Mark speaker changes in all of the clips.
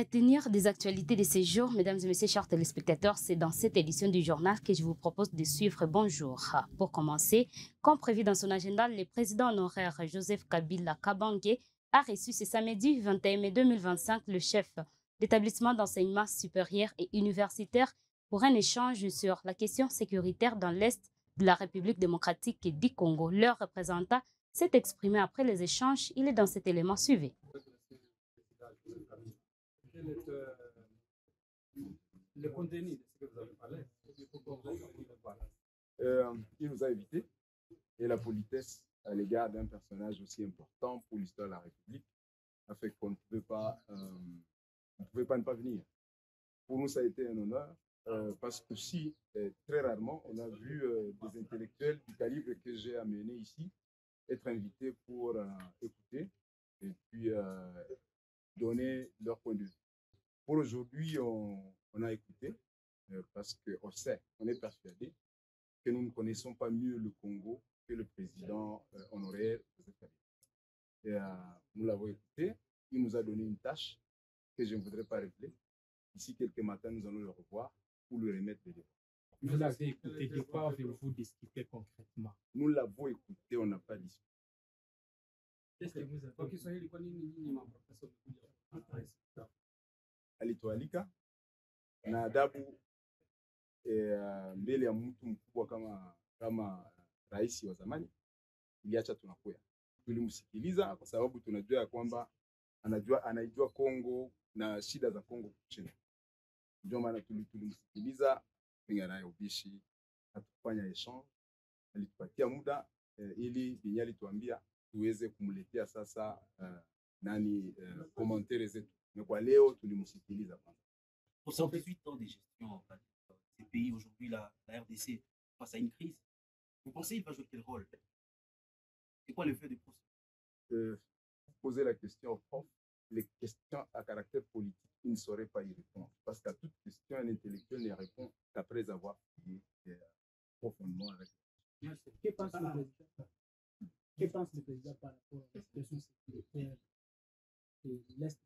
Speaker 1: retenir des actualités de ces jours, mesdames et messieurs, chers téléspectateurs, c'est dans cette édition du journal que je vous propose de suivre. Bonjour. Pour commencer, comme prévu dans son agenda, le président honoraire Joseph Kabila Kabange a reçu ce samedi 21 mai 2025 le chef d'établissement d'enseignement supérieur et universitaire pour un échange sur la question sécuritaire dans l'Est de la République démocratique du Congo. Leur représentant s'est exprimé après les échanges. Il est dans cet élément suivi.
Speaker 2: Quel est le contenu de ce que vous avez parlé?
Speaker 3: Il nous a invités et la politesse à l'égard d'un personnage aussi important pour l'histoire de la République a fait qu'on ne pouvait pas ne pas venir. Pour nous, ça a été un honneur parce que si très rarement, on a vu des intellectuels du calibre que j'ai amené ici être invités pour écouter et puis donner leur point de vue. Pour aujourd'hui, on a écouté parce qu'on sait, on est persuadé que nous ne connaissons pas mieux le Congo que le président honoraire. Et nous l'avons écouté, il nous a donné une tâche que je ne voudrais pas révéler. D'ici quelques matins, nous allons le revoir pour lui remettre des défauts.
Speaker 2: Vous l'avez écouté, de quoi avez-vous discuté concrètement?
Speaker 3: Nous l'avons écouté, on n'a pas discuté.
Speaker 2: Qu'est-ce que vous avez
Speaker 3: alitualika na adabu mbele ya mtu mkubwa kama rais wa zamani, iliacha tunakuya. Tulimsikiliza kwa sababu tunajua ya kwamba anaijua Kongo na shida za Kongo kuchini. Ndio maana tulimsikiliza pinga naye ubishi, atufanya echange, alitupatia muda ili binyali tuambia tuweze kumletea sasa commentaire zetu. Mais kwa leo tulimsikiliza kwanza.
Speaker 4: Pour 118 ans de gestion ces pays aujourd'hui, la RDC face à une crise, vous pensez qu'il va jouer quel rôle? C'est quoi le fait de poser?
Speaker 3: Poser la question au prof, les questions à caractère politique, il ne saurait pas y répondre. Parce qu'à toute question, un intellectuel ne répond qu'après avoir fouillé profondément avec.
Speaker 2: Que pense le président par rapport à la situation sécuritaire de l'Est?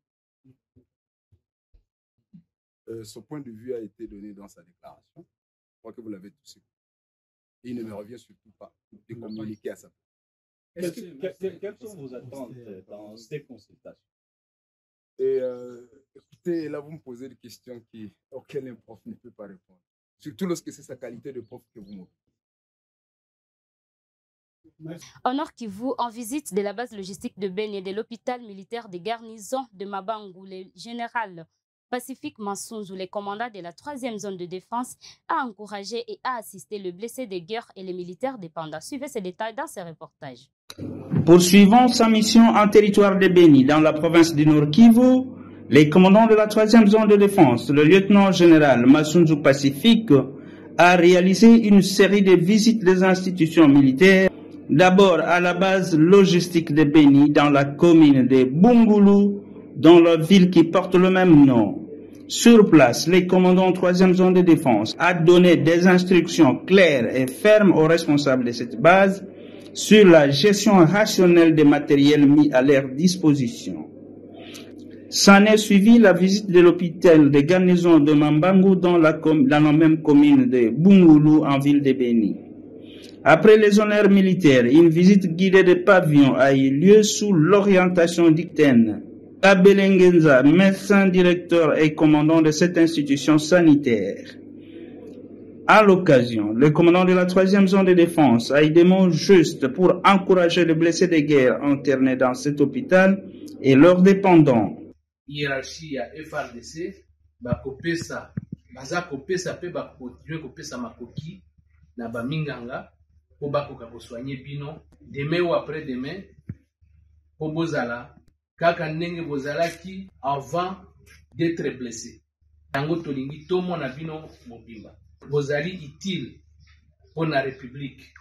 Speaker 3: Son point de vue a été donné dans sa déclaration. Je crois que vous l'avez tous écouté. Et il ne me revient surtout pas de communiquer à sa place.
Speaker 5: Quelles sont vos attentes dans ces consultations?
Speaker 3: Et écoutez, là vous me posez des questions auxquelles un prof ne peut pas répondre. Surtout lorsque c'est sa qualité de prof que vous m'offrez.
Speaker 1: Au Nord Kivu, en visite de la base logistique de Beni et de l'hôpital militaire de garnison de Mabangu, le général Pacifique Mansunzu, le commandant de la 3e zone de défense, a encouragé et a assisté le blessé de guerre et les militaires dépendants. Suivez ces détails dans ce reportage.
Speaker 6: Poursuivant sa mission en territoire de Beni, dans la province du Nord Kivu, les commandants de la 3e zone de défense, le lieutenant-général Mansunzu Pacifique, a réalisé une série de visites des institutions militaires. D'abord à la base logistique de Beni dans la commune de Bungulu, dans la ville qui porte le même nom. Sur place, les commandants 3e zone de défense a donné des instructions claires et fermes aux responsables de cette base sur la gestion rationnelle des matériels mis à leur disposition. S'en est suivi la visite de l'hôpital de garnison de Mambangu dans la même commune de Bungulu en ville de Beni. Après les honneurs militaires, une visite guidée de pavillons a eu lieu sous l'orientation d'Ikten Abelengenza, médecin directeur et commandant de cette institution sanitaire. À l'occasion, le commandant de la 3e zone de défense a eu des mots justes pour encourager les blessés de guerre internés dans cet hôpital et leurs dépendants.
Speaker 7: Hiérarchie à FRDC, bakopesa, baza kopesa pe bakotiwe kopesa makoki na baminganga po bakoka kosoigner bino demain ou après demain po bozala kaka ndenge bozalaki avant d'être blessé. Tango tolingi tomona bino mobimba. Bozali utile pour la République.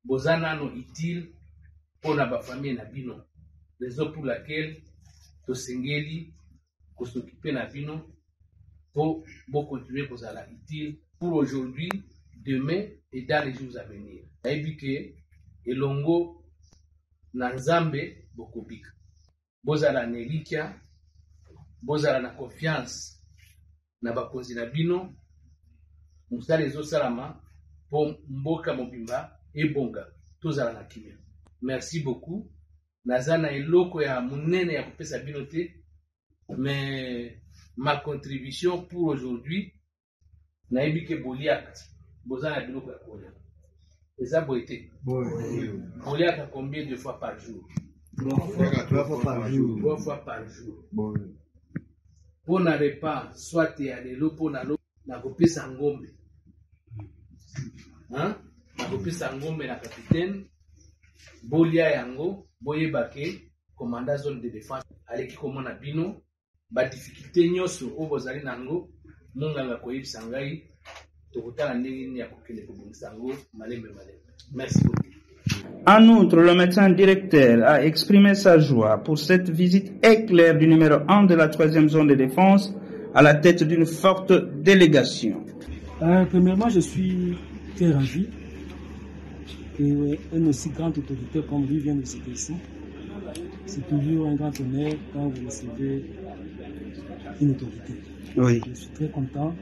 Speaker 7: Bozanano utile pour la famille na bino. Raison pour laquelle tosengeli s'occuper na bino pour continuer bozala utile pour aujourd'hui, demain et dans les jours à venir. Aibike elongo na nzambe bokobika. Bozala nelikia bozala na confiance na bakonzi na bino musala ezosalama po mboka mobimba ebonga tozala na kimia. Merci beaucoup. Naza na eloko ya munene ya kopesa bino te, mais ma contribution pour aujourd'hui nayebi ke boliaka bozala na biloko ya kolia eza boye te. Boliaka combien de fois par jour?
Speaker 2: 3 fois par jour.
Speaker 7: 3 fois par jour. Pour na repas soit ya lelo po na lo na kopesa ngombe. Hein? Na kopesa ngombe na capitaine bolia yango boyeba ke commandant zone de défense aleki komona bino ba difficulté nyonso o bozali nango munganga koyebisa ngai tokotala ndenge nini ya kokende kobongisa yango malembe. Merci beaucoup.
Speaker 6: En outre, le médecin directeur a exprimé sa joie pour cette visite éclair du numéro 1 de la 3e zone de défense à la tête d'une forte délégation.
Speaker 2: Premièrement, je suis très ravi qu'une aussi grande autorité comme lui vient de citer ici. C'est toujours un grand honneur quand vous recevez une autorité.
Speaker 6: Oui.
Speaker 2: Je suis très content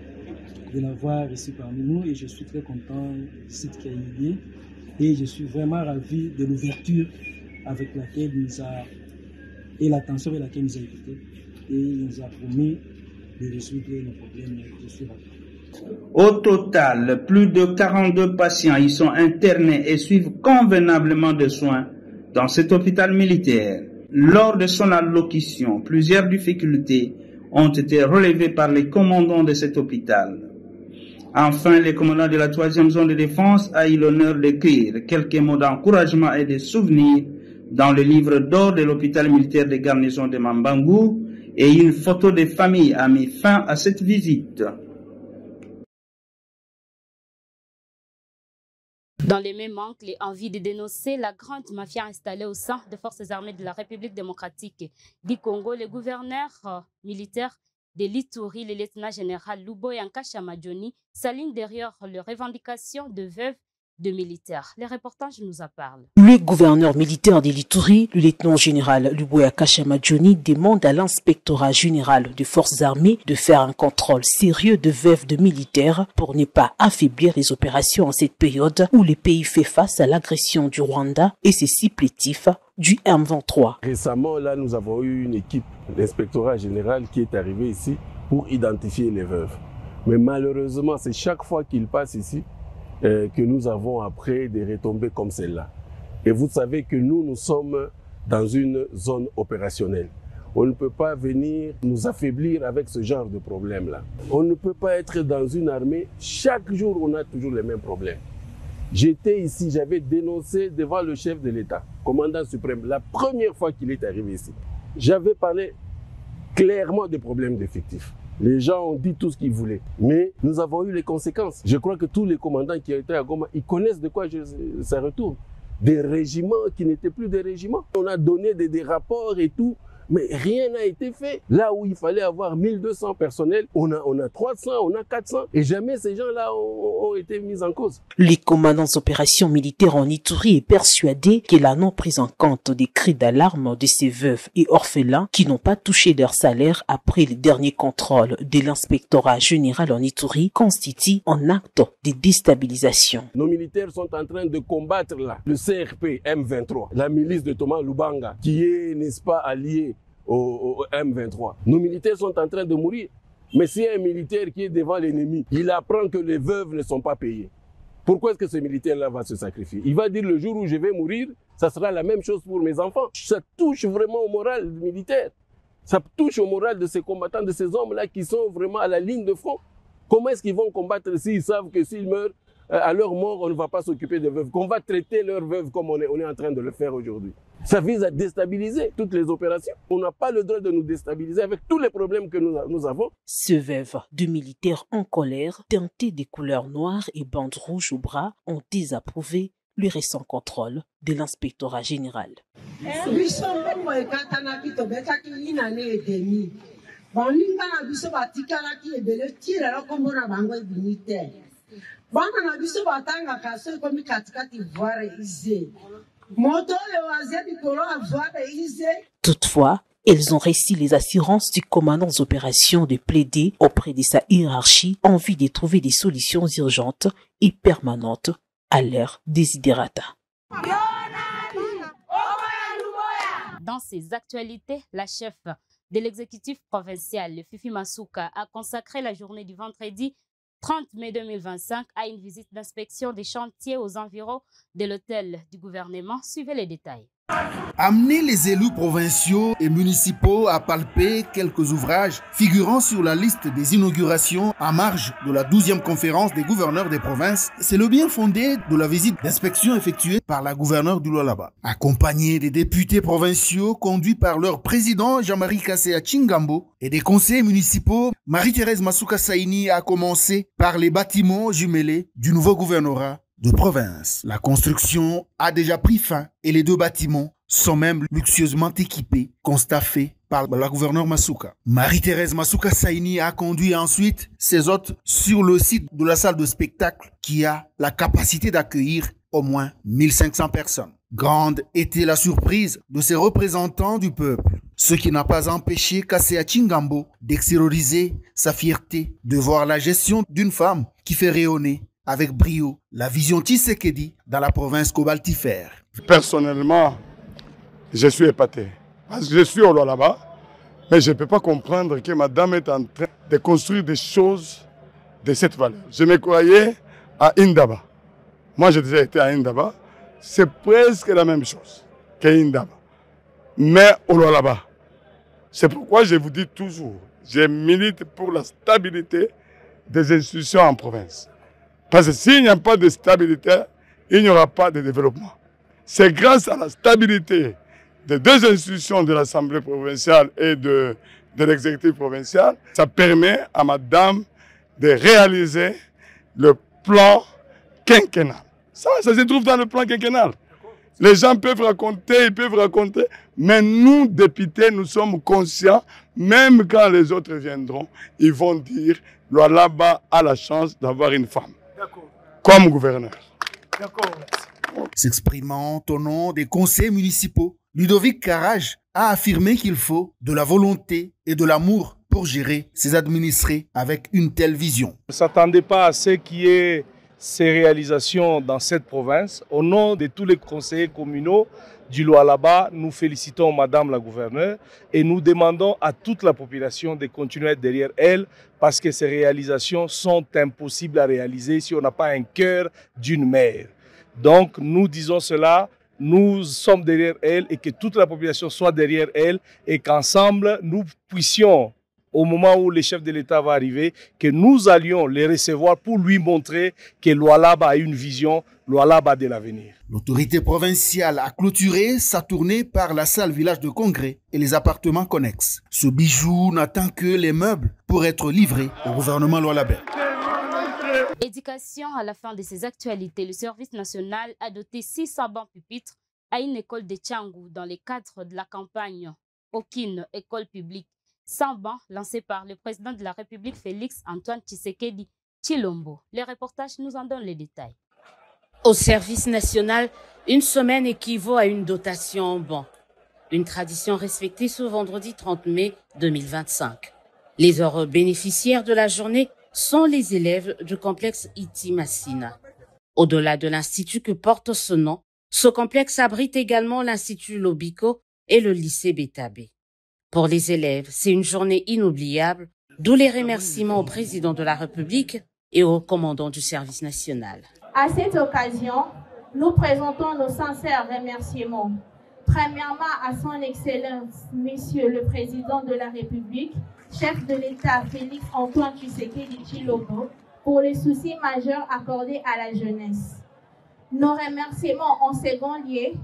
Speaker 2: de l'avoir ici parmi nous et je suis très content du site qui a eu lieu. Et je suis vraiment ravi de l'ouverture avec laquelle il nous a et l'attention avec laquelle il nous a écoutés. Et il nous a promis de résoudre nos problèmes. Je suis ravi.
Speaker 6: Au total, plus de 42 patients y sont internés et suivent convenablement des soins dans cet hôpital militaire. Lors de son allocution, plusieurs difficultés ont été relevées par les commandants de cet hôpital. Enfin, le commandant de la 3e zone de défense a eu l'honneur d'écrire quelques mots d'encouragement et de souvenirs dans le livre d'or de l'hôpital militaire de garnison de Mambangu, et une photo de famille a mis fin à cette visite.
Speaker 1: Dans les mêmes angles, envie de dénoncer la grande mafia installée au sein des forces armées de la République démocratique du Congo, le gouverneur militaire de l'Ituri, le lieutenant-général Luboya Nkasha-Madjoni, s'aligne derrière les revendications de veuves de militaires. Les reportages nous en parlent.
Speaker 8: Le gouverneur militaire de l'Ituri, le lieutenant-général Luboya Nkasha-Madjoni, demande à l'inspectorat général des forces armées de faire un contrôle sérieux de veuves de militaires pour ne pas affaiblir les opérations en cette période où le pays fait face à l'agression du Rwanda et ses supplétifs du M23.
Speaker 9: Récemment, là, nous avons eu une équipe d'inspectorat général qui est arrivée ici pour identifier les veuves. Mais malheureusement, c'est chaque fois qu'ils passent ici que nous avons après des retombées comme celle-là. Et vous savez que nous sommes dans une zone opérationnelle. On ne peut pas venir nous affaiblir avec ce genre de problème-là. On ne peut pas être dans une armée, chaque jour on a toujours les mêmes problèmes. J'étais ici, j'avais dénoncé devant le chef de l'État, commandant suprême, la première fois qu'il est arrivé ici. J'avais parlé clairement des problèmes d'effectifs. Les gens ont dit tout ce qu'ils voulaient, mais nous avons eu les conséquences. Je crois que tous les commandants qui étaient à Goma, ils connaissent de quoi ça retourne. Des régiments qui n'étaient plus des régiments. On a donné des rapports et tout, mais rien n'a été fait. Là où il fallait avoir 1200 personnels, on a 300, on a 400, et jamais ces gens-là ont été mis en cause.
Speaker 8: Les commandants d'opérations militaires en Ituri est persuadé que la non-prise en compte des cris d'alarme de ces veuves et orphelins qui n'ont pas touché leur salaire après le dernier contrôle de l'inspectorat général en Ituri constitue un acte de déstabilisation.
Speaker 9: Nos militaires sont en train de combattre là le CRP M23, la milice de Thomas Lubanga, qui est, n'est-ce pas, allié au M23. Nos militaires sont en train de mourir. Mais si un militaire qui est devant l'ennemi, il apprend que les veuves ne sont pas payées, pourquoi est-ce que ce militaire-là va se sacrifier? Il va dire le jour où je vais mourir, ça sera la même chose pour mes enfants. Ça touche vraiment au moral militaire. Ça touche au moral de ces combattants, de ces hommes-là qui sont vraiment à la ligne de front. Comment est-ce qu'ils vont combattre s'ils savent que s'ils meurent, à leur mort, on ne va pas s'occuper des veuves, qu'on va traiter leurs veuves comme on est en train de le faire aujourd'hui? Ça vise à déstabiliser toutes les opérations. On n'a pas le droit de nous déstabiliser avec tous les problèmes que nous avons.
Speaker 8: Ces veuves de militaires en colère, teintées des couleurs noires et bandes rouges au bras, ont désapprouvé le récent contrôle de l'inspectorat général. Toutefois, Elles ont reçu les assurances du commandant des opérations de plaider auprès de sa hiérarchie en vue de trouver des solutions urgentes et permanentes à leur desiderata.
Speaker 1: Dans ces actualités, la chef de l'exécutif provincial, le Fifi Masuka, a consacré la journée du vendredi 30 mai 2025 à une visite d'inspection des chantiers aux environs de l'hôtel du gouvernement. Suivez les détails.
Speaker 10: Amener les élus provinciaux et municipaux à palper quelques ouvrages figurant sur la liste des inaugurations en marge de la 12e conférence des gouverneurs des provinces, c'est le bien fondé de la visite d'inspection effectuée par la gouverneure du Lualaba. Accompagnée des députés provinciaux conduits par leur président Jean-Marie Kasséa Tchingambo et des conseillers municipaux, Marie-Thérèse Masuka Saini a commencé par les bâtiments jumelés du nouveau gouvernorat de province. La construction a déjà pris fin et les 2 bâtiments sont même luxueusement équipés, constat fait par la gouverneure Masuka. Marie-Thérèse Masuka Saini a conduit ensuite ses hôtes sur le site de la salle de spectacle qui a la capacité d'accueillir au moins 1500 personnes. Grande était la surprise de ces représentants du peuple, ce qui n'a pas empêché Kasséa Tchingambo d'extérioriser sa fierté de voir la gestion d'une femme qui fait rayonner avec brio la vision Tshisekedi dans la province cobaltifère.
Speaker 11: Personnellement, je suis épaté. Parce que je suis au Lualaba, mais je ne peux pas comprendre que madame est en train de construire des choses de cette valeur. Je me croyais à Indaba. Moi, j'ai déjà été à Indaba. C'est presque la même chose qu'à Indaba. Mais au Lualaba. C'est pourquoi je vous dis toujours, je milite pour la stabilité des institutions en province. Parce que s'il n'y a pas de stabilité, il n'y aura pas de développement. C'est grâce à la stabilité des 2 institutions de l'Assemblée provinciale et de l'exécutif provincial, ça permet à madame de réaliser le plan quinquennal. Ça se trouve dans le plan quinquennal. Les gens peuvent raconter, mais nous, députés, nous sommes conscients, même quand les autres viendront, ils vont dire, Lualaba a la chance d'avoir une femme comme gouverneur.
Speaker 10: S'exprimant au nom des conseils municipaux, Ludovic Karaj a affirmé qu'il faut de la volonté et de l'amour pour gérer ses administrés avec une telle vision.
Speaker 12: Je ne s'attendais pas à ce qu'il y ait ces réalisations dans cette province. Au nom de tous les conseillers communaux du Lualaba, nous félicitons Madame la gouverneure et nous demandons à toute la population de continuer à être derrière elle parce que ces réalisations sont impossibles à réaliser si on n'a pas un cœur d'une mère. Donc nous disons cela, nous sommes derrière elle et que toute la population soit derrière elle et qu'ensemble nous puissions, au moment où le chef de l'État va arriver, que nous allions les recevoir pour lui montrer que Lualaba a une vision, Lualaba de l'avenir.
Speaker 10: L'autorité provinciale a clôturé sa tournée par la salle village de congrès et les appartements connexes. Ce bijou n'attend que les meubles pour être livrés au gouvernement lualabais.
Speaker 1: Éducation, à la fin de ces actualités, le service national a doté 600 bancs pupitres à une école de Tchangou dans le cadre de la campagne Aucune école publique. 100 bancs lancés par le président de la République Félix Antoine Tshisekedi Tshilombo. Les reportages nous en donnent les détails.
Speaker 13: Au service national, une semaine équivaut à une dotation en bancs. Une tradition respectée ce vendredi 30 mai 2025. Les heureux bénéficiaires de la journée sont les élèves du complexe Iti Massina. Au-delà de l'institut que porte ce nom, ce complexe abrite également l'institut Lobiko et le lycée Bétabé. Pour les élèves, c'est une journée inoubliable, d'où les remerciements au président de la République et au commandant du service national.
Speaker 14: À cette occasion, nous présentons nos sincères remerciements. Premièrement, à son Excellence, Monsieur le Président de la République, chef de l'État Félix Antoine Tshisekedi Tshilombo, pour les soucis majeurs accordés à la jeunesse. Nos remerciements en second lieu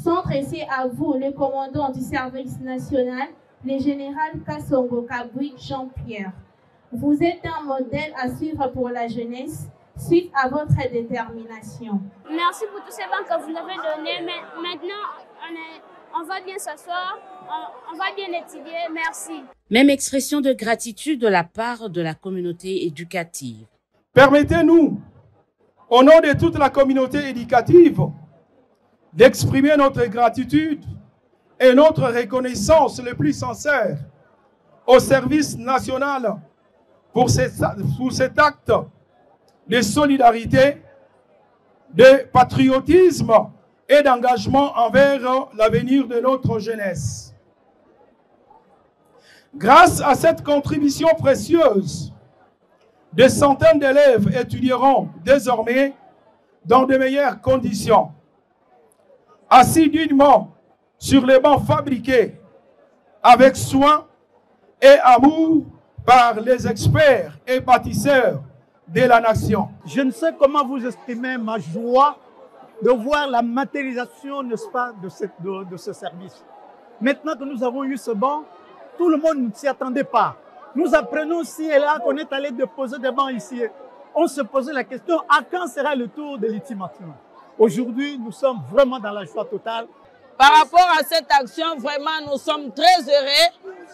Speaker 14: sont adressés à vous, le commandant du service national, le général Kassongo Kabouik Jean-Pierre. Vous êtes un modèle à suivre pour la jeunesse suite à votre détermination.
Speaker 15: Merci pour tous ces bancs que vous avez donnés. Maintenant, on va bien s'asseoir, on va bien étudier. Merci.
Speaker 13: Même expression de gratitude de la part de la communauté éducative.
Speaker 16: Permettez-nous, au nom de toute la communauté éducative, d'exprimer notre gratitude et notre reconnaissance le plus sincère au service national pour cet acte de solidarité, de patriotisme et d'engagement envers l'avenir de notre jeunesse. Grâce à cette contribution précieuse, des centaines d'élèves étudieront désormais dans de meilleures conditions, assidûment sur les bancs fabriqués avec soin et amour par les experts et bâtisseurs de la nation.
Speaker 17: Je ne sais comment vous exprimer ma joie de voir la matérialisation, n'est-ce pas, de ce service. Maintenant que nous avons eu ce banc, tout le monde ne s'y attendait pas. Nous apprenons ici et là qu'on est allé déposer des bancs ici. On se posait la question, à quand sera le tour de l'ultimatum? Aujourd'hui, nous sommes vraiment dans la joie totale.
Speaker 18: Par rapport à cette action, vraiment, nous sommes très heureux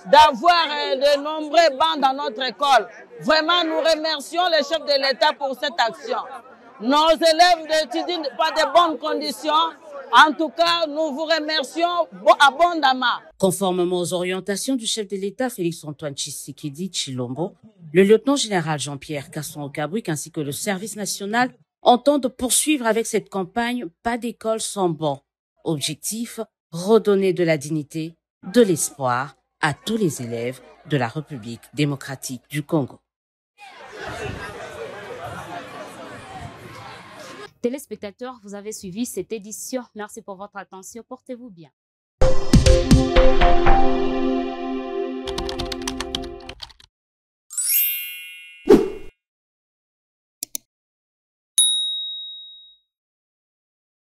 Speaker 18: d'avoir de nombreux bancs dans notre école. Vraiment, nous remercions le chef de l'État pour cette action. Nos élèves n'étudient pas de bonnes conditions. En tout cas, nous vous remercions abondamment.
Speaker 13: Conformément aux orientations du chef de l'État, Félix-Antoine Tshisekedi Tshilombo, le lieutenant-général Jean-Pierre Kasson-Okabouik ainsi que le service national entendent poursuivre avec cette campagne « Pas d'école sans banc ». Objectif, redonner de la dignité, de l'espoir à tous les élèves de la République démocratique du Congo.
Speaker 1: Téléspectateurs, vous avez suivi cette édition. Merci pour votre attention. Portez-vous bien.